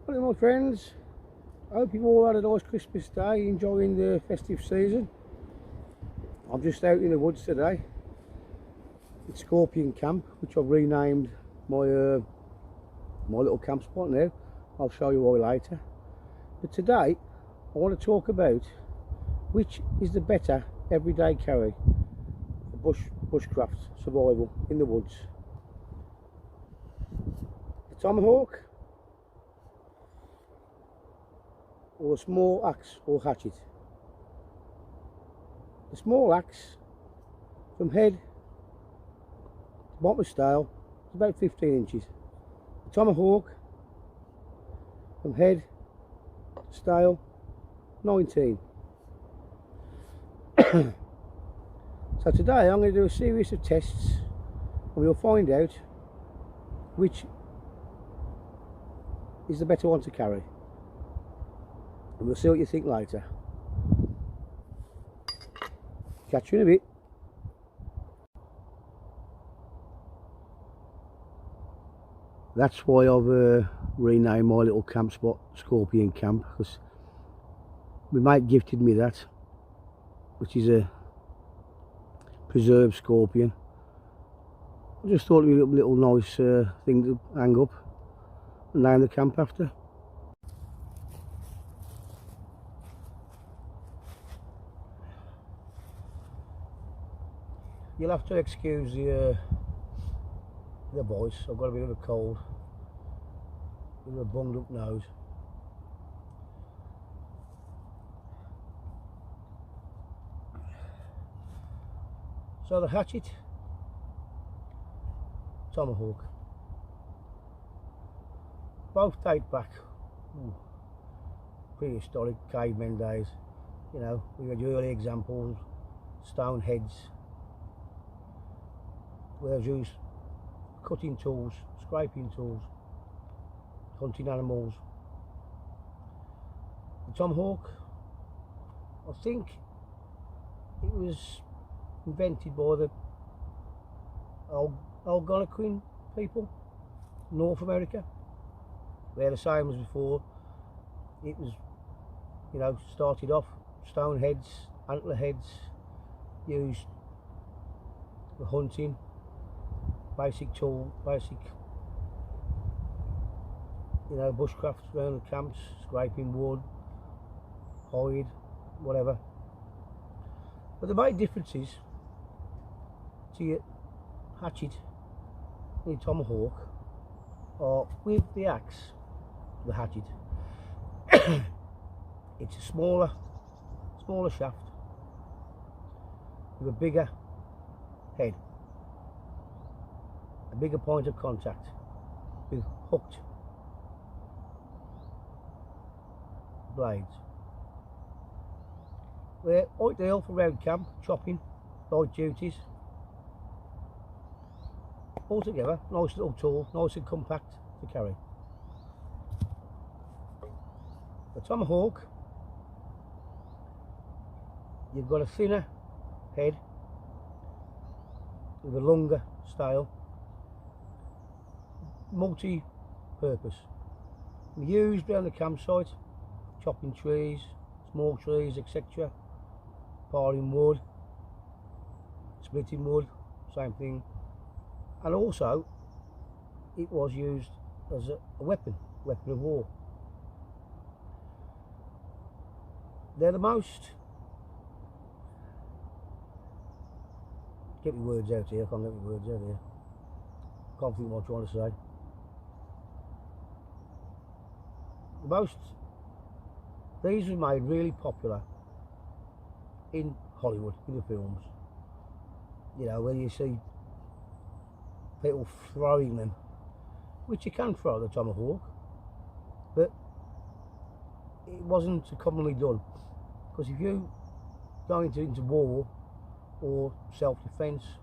Hello my friends, I hope you've all had a nice Christmas day, enjoying the festive season. I'm just out in the woods today. It's Scorpion Camp, which I've renamed my my little camp spot now. I'll show you why later. But today I want to talk about which is the better everyday carry for bushcraft survival in the woods. The Tomahawk or a small axe or hatchet. The small axe from head to bottom of stale is about 15 inches. The Tomahawk from head to stale 19. So today I'm going to do a series of tests and we'll find out which is the better one to carry. And we'll see what you think later. Catch you in a bit. That's why I've renamed my little camp spot Scorpion Camp, because my mate gifted me that, which is a preserved scorpion. I just thought it would be a little nice thing to hang up and name the camp after. You'll have to excuse the voice. I've got a bit of a cold, a bit of a bunged up nose. So the hatchet, Tomahawk, both date back prehistoric cavemen days. You know, we had early examples, stone heads, where they used cutting tools, scraping tools, hunting animals. The Tomahawk, I think it was invented by the Algonquin people, North America. They're the same as before. It was, you know, started off stone heads, antler heads, used for hunting. Basic tool, you know, bushcraft around the camps, scraping wood, hide, whatever. But the main differences to your hatchet and your Tomahawk are with the axe, the hatchet. It's a smaller shaft with a bigger head. A bigger point of contact with hooked blades. They're ideal for round camp, chopping, light duties. Altogether, nice little tool, nice and compact to carry. The Tomahawk, you've got a thinner head with a longer style. Multi-purpose, used around the campsite, chopping trees, small trees, etc., piling wood, splitting wood, same thing. And also it was used as a weapon of war. They're the most, get my words out here, I can't get my words out here, can't think what I'm trying to say. These were made really popular in Hollywood, in the films. You know, where you see people throwing them, which you can throw the Tomahawk, but it wasn't commonly done. Because if you go into war or self-defense,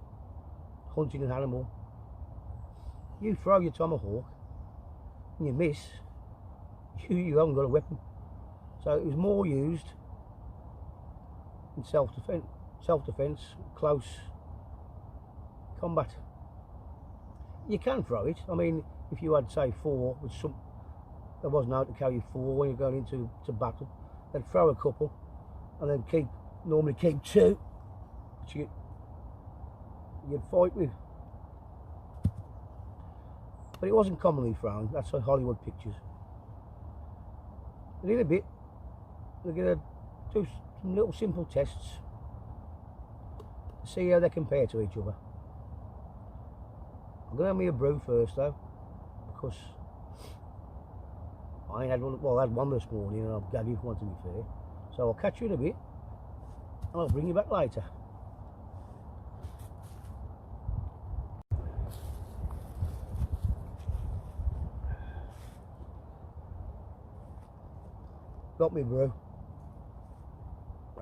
hunting an animal, you throw your Tomahawk and you miss, you haven't got a weapon. So it was more used in self-defense, close combat. You can throw it. I mean, if you had, say, 4 with some there wasn't out to carry 4 when you're going into battle. They'd throw a couple and then normally keep 2 which you'd fight with. But it wasn't commonly thrown. That's like Hollywood pictures. And in a bit we're going to do some little simple tests to see how they compare to each other. I'm going to have me a brew first though, because I ain't had one. Well, I had one this morning and I'll gag you for one, to be fair. So I'll catch you in a bit and I'll bring you back later. Got me brew.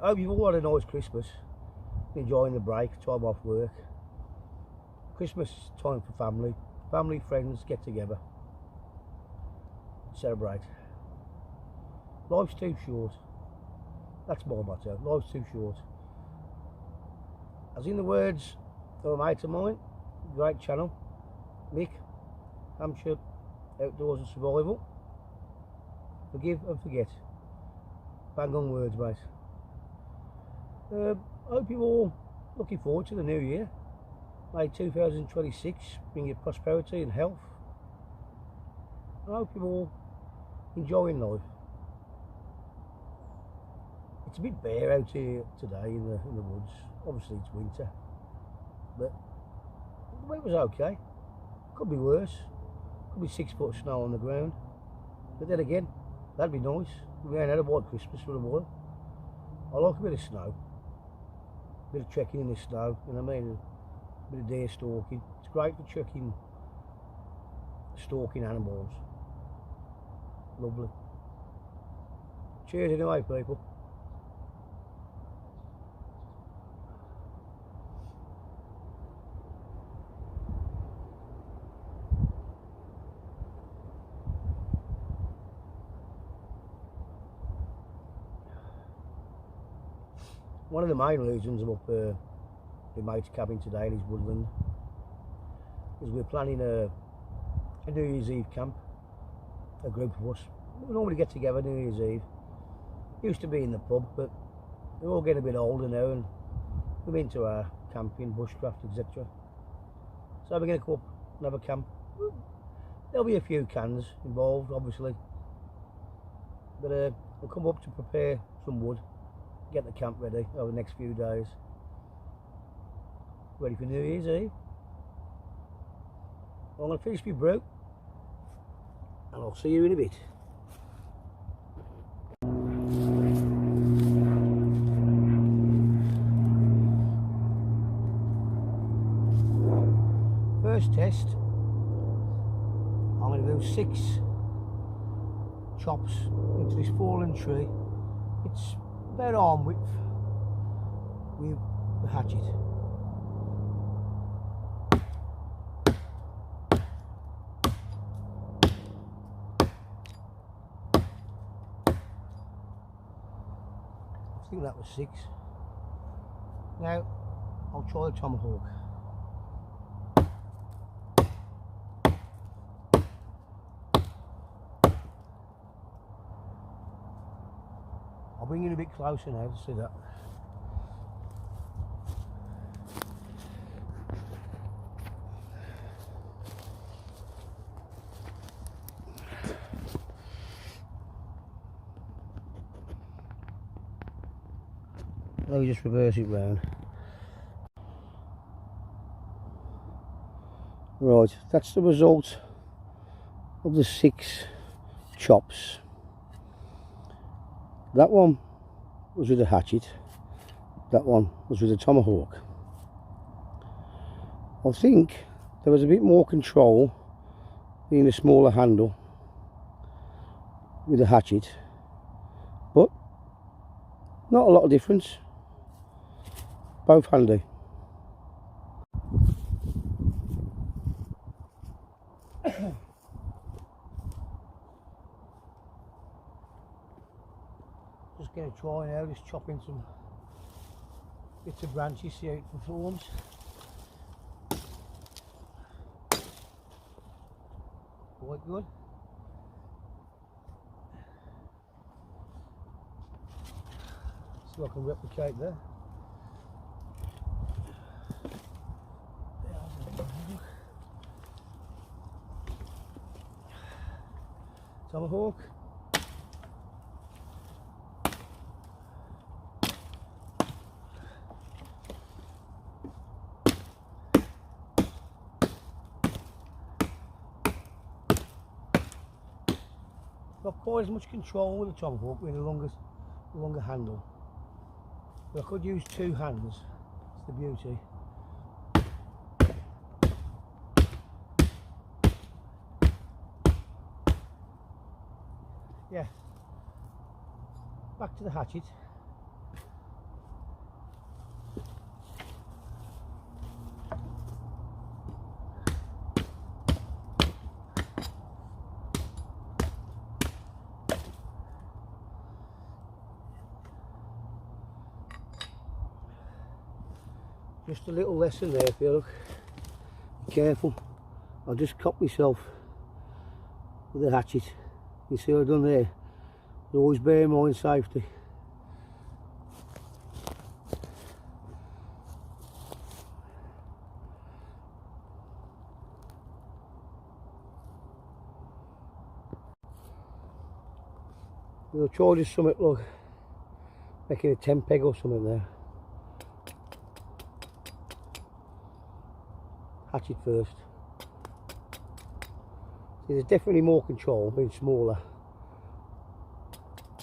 I hope you've all had a nice Christmas, enjoying the break, time off work. Christmas time for family, friends get together, celebrate. Life's too short. That's my motto. Life's too short. As in the words of a mate of mine, great channel, Mick, Hampshire Outdoors and Survival. Forgive and forget. Bang on words, mate. I hope you're all looking forward to the new year. May 2026 bring you prosperity and health. I hope you're all enjoying life. It's a bit bare out here today in the woods. Obviously it's winter, but the weather's okay. Could be worse. Could be 6 foot of snow on the ground. But then again, that'd be nice. We ain't had a white Christmas for a while. I like a bit of snow. A bit of trekking in the snow, you know what I mean? A bit of deer stalking. It's great for checking stalking animals. Lovely. Cheers anyway, people. One of the main reasons I'm up in mate's cabin today in his woodland is we're planning a New Year's Eve camp. A group of us. We normally get together New Year's Eve. Used to be in the pub, but we're all getting a bit older now and we're into our camping, bushcraft, etc. So we're going to go up and have a camp. There'll be a few cans involved, obviously, but we'll come up to prepare some wood, get the camp ready over the next few days. Ready for New Year's Eve. I'm going to finish my brew and I'll see you in a bit. First test, I'm going to do 6 chops into this fallen tree. It's about arm width with the hatchet. I think that was 6. Now I'll try the Tomahawk. I'll bring it a bit closer now to see that. Let me just reverse it round. Right, that's the result of the 6 chops. That one was with a hatchet, that one was with a tomahawk. I think there was a bit more control in the smaller handle with the hatchet, but not a lot of difference. Both handy. Just going to try now, just chopping some bits of branches, see how it performs. Quite good. So I can replicate there. Tomahawk. Not quite as much control with the Tomahawk with the longer handle. But I could use two hands. It's the beauty. Yeah. Back to the hatchet. Just a little lesson there for you, look. Be careful. I'll just cut myself with the hatchet. You see what I've done there? Always bear in mind safety. We'll try just something, look, making a 10 peg or something there. Hatchet first. See, there's definitely more control being smaller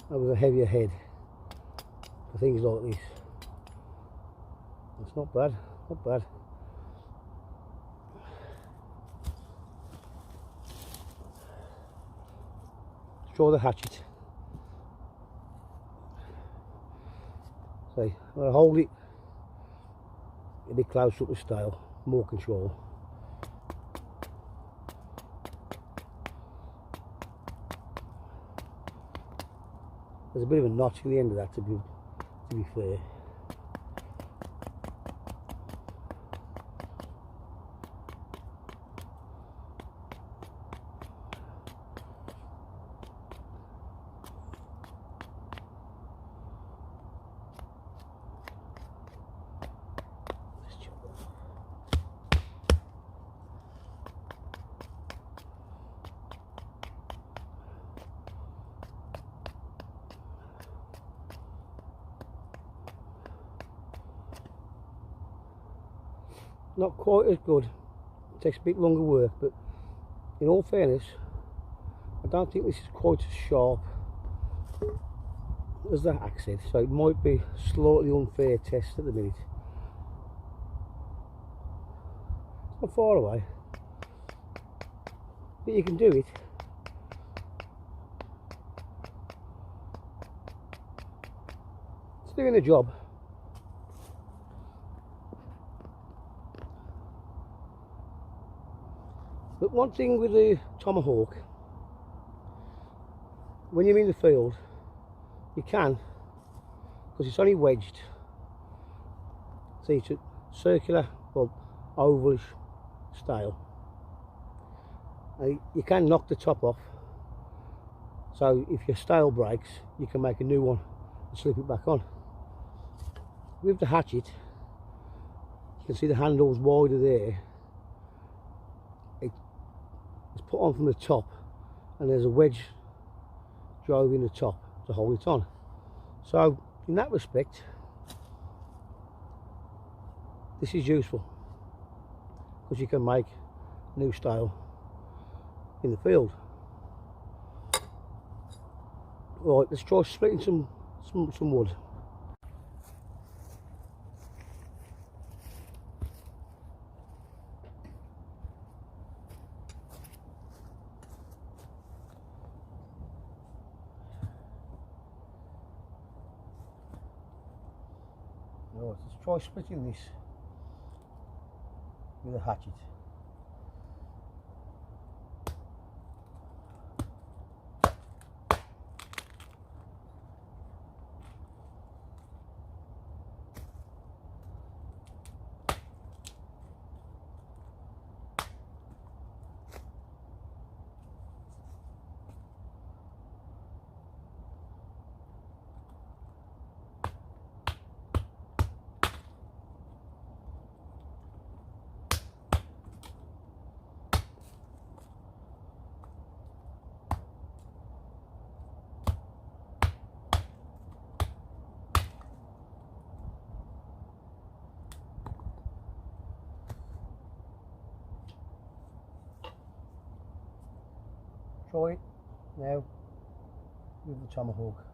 and with a heavier head for things like this. It's not bad, not bad. Let's try the hatchet. See, I'm going to hold it a bit closer up the stale, more control. There's a bit of a notch in the end of that to be fair. Not quite as good, it takes a bit longer work, but in all fairness, I don't think this is quite as sharp as the axe head, so it might be a slightly unfair test at the minute. It's not far away, but you can do it. It's doing the job. But one thing with the Tomahawk, when you're in the field, you can, because it's only wedged. See, it's a circular, well, ovalish style. You can knock the top off, so if your style breaks, you can make a new one and slip it back on. With the hatchet, you can see the handle's wider there. It's put on from the top, and there's a wedge drove in the top to hold it on. So in that respect, this is useful, because you can make a new style in the field. Right, let's try splitting some wood. Right, let's try splitting this with a hatchet. try it now with the Tomahawk.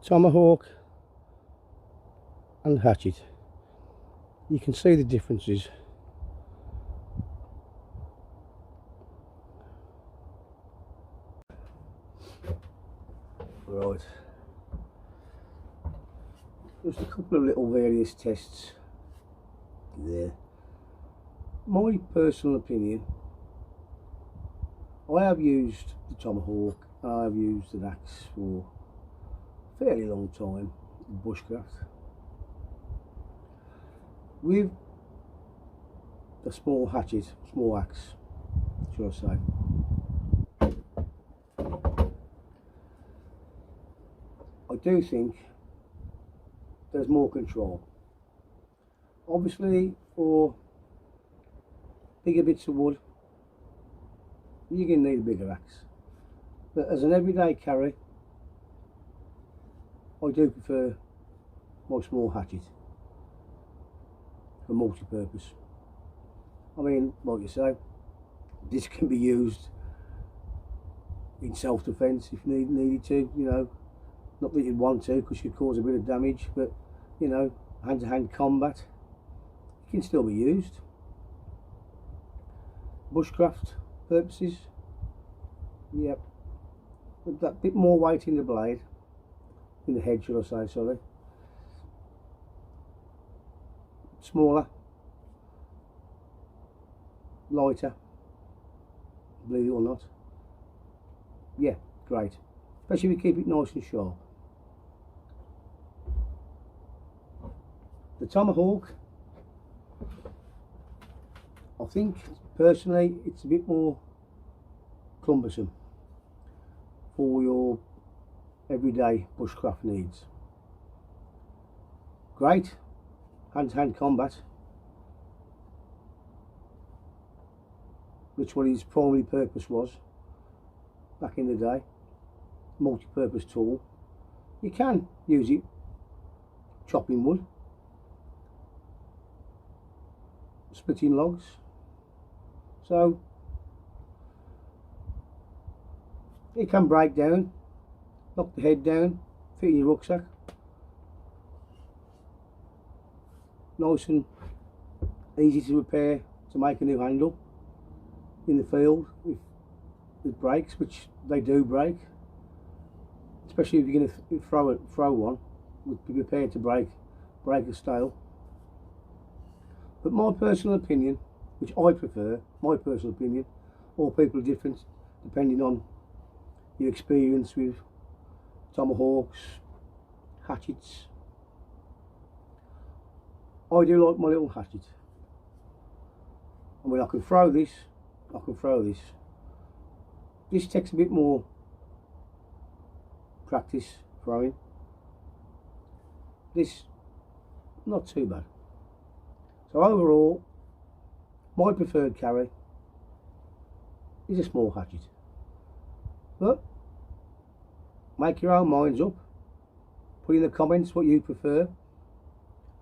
Tomahawk and hatchet. You can see the differences. Right. Just a couple of little various tests there. My personal opinion, I have used the Tomahawk and I have used an axe for a fairly long time in bushcraft. With the small hatchet, small axe, should I say, I do think there's more control. Obviously, for bigger bits of wood, you're going to need a bigger axe. But as an everyday carry, I do prefer my small hatchet for multi-purpose. I mean, like you say, this can be used in self-defence if needed to, you know. Not that you'd want to, because you'd cause a bit of damage, but, you know, hand-to-hand combat, it can still be used. Bushcraft purposes, yep. With that bit more weight in the blade, in the head, should I say, sorry. Smaller, lighter, believe it or not. Yeah, great. Especially if you keep it nice and sharp. The Tomahawk, I think personally it's a bit more cumbersome for your everyday bushcraft needs. Great hand-to-hand combat, which what his primary purpose was back in the day, multi-purpose tool. You can use it chopping wood, splitting logs, so it can break down, knock the head down, fit in your rucksack, nice and easy to repair, to make a new handle in the field if it breaks, which they do break, especially if you're going to throw one, be prepared to break a stale. But my personal opinion, which I prefer, my personal opinion, all people are different depending on your experience with tomahawks, hatchets. I do like my little hatchet. I mean, I can throw this, I can throw this. This takes a bit more practice throwing. This, not too bad. So overall, my preferred carry is a small hatchet. But make your own minds up. Put in the comments what you prefer.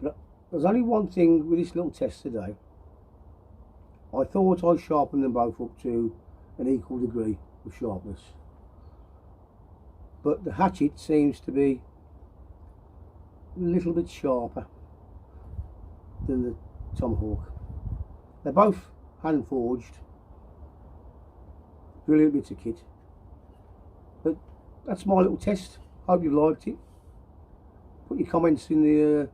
But there's only one thing with this little test today. I thought I'd sharpen them both up to an equal degree of sharpness. But the hatchet seems to be a little bit sharper than the tomahawk. They're both hand forged, brilliant bits of kit. But that's my little test. Hope you've liked it. Put your comments in the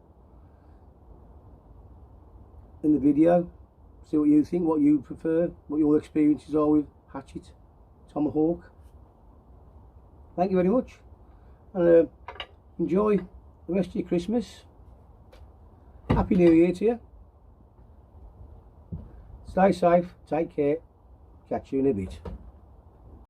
video. See what you think, what you prefer, what your experiences are with Hatchet, Tomahawk. Thank you very much, and enjoy the rest of your Christmas. Happy New Year to you. Stay safe, take care, catch you in a bit.